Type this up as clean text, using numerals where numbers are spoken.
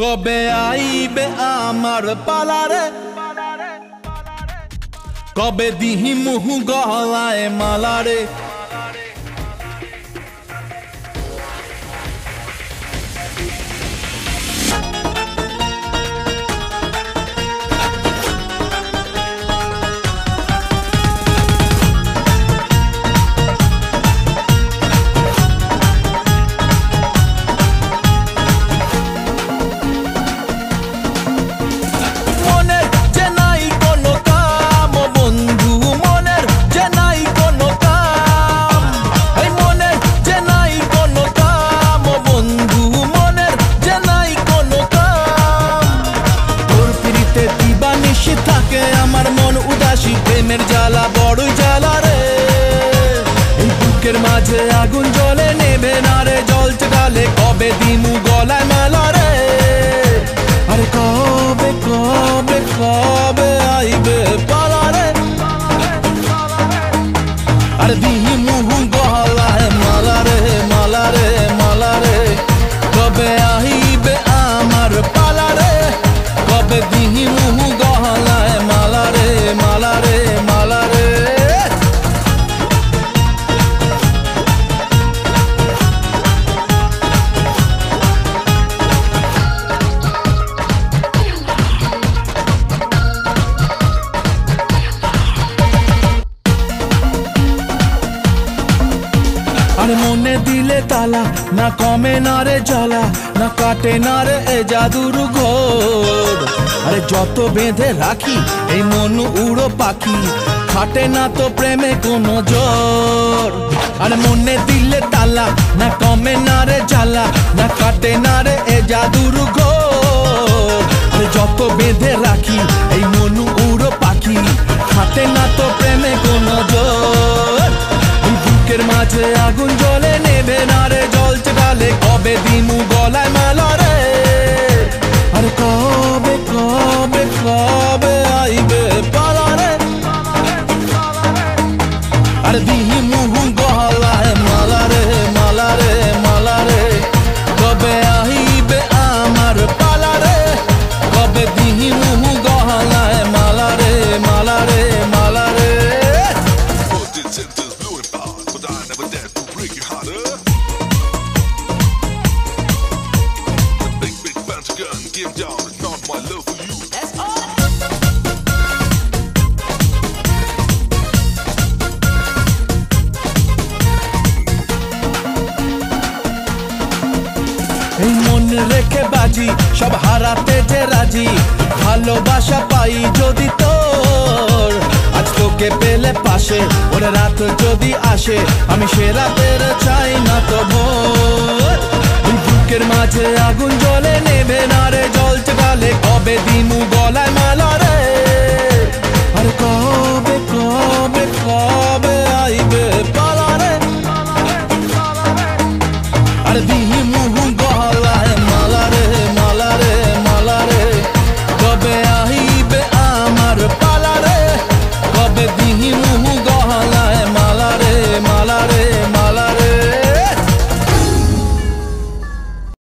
কবে আইবে আমার পালারে, কবে দিহি মুহু গলায় মালারে। আমার মন উদাসী, প্রেমের জ্বালা বড়ই জ্বালা রে। এই বুকের মাঝে আগুন জ্বলে, নেবে না রে জ্বলছে গালে, কবে দিমু গলায় মালা রে। আরে কবে কবে কবে আইবে পালা রে, আরে দিমু গলায় মালা রে মালা রে মালা রে। কবে আইবে আমার পালা রে, কবে দিমু গলায় মালা রে মালা রে মালা রে। আরে মনে দিলে তালা, না কমে না রে জ্বালা, না কাটে না রে এ জাদুর ঘোর। আরে যত বেঁধে রাখি এই মন উড়ো পাখি, খাটে না তো প্রেমে কোনো জোর। আরে মনে দিলে তালা, না কমে না রে জ্বালা, না কাটে না রে এ জাদুর ঘোর। আরে যত বেঁধে রাখি এই মন উড়ো পাখি, খাটে না তো প্রেমে কোনো জোর। বুকের মাঝে আগুন জ্বলে, নেবে না রে জ্বলছে গালে, কবে দিমু গলায় মালা রে। আরে কবে কবে কবে আইবে পালা রে, আরে দিমু গলায় মালা রে মালা রে মালা রে। কবে আইবে আমার পালা রে, কবে দিমু গলায় মালা রে মালা রে মালা রে। Give down, it's not my love for you. That's all. এই মন রেখে বাজি, সব হারাতে যে রাজি, ভালোবাসা পাই যদি তোর। আজ তোকে পেলে পাশে, ওরে রাত যদি আসে, আমি সে রাতের চাই না তো ভোর। বুকের মাঝে আগুন জ্বলে, নেবে না রে জ্বলছে গালে, কবে দিমু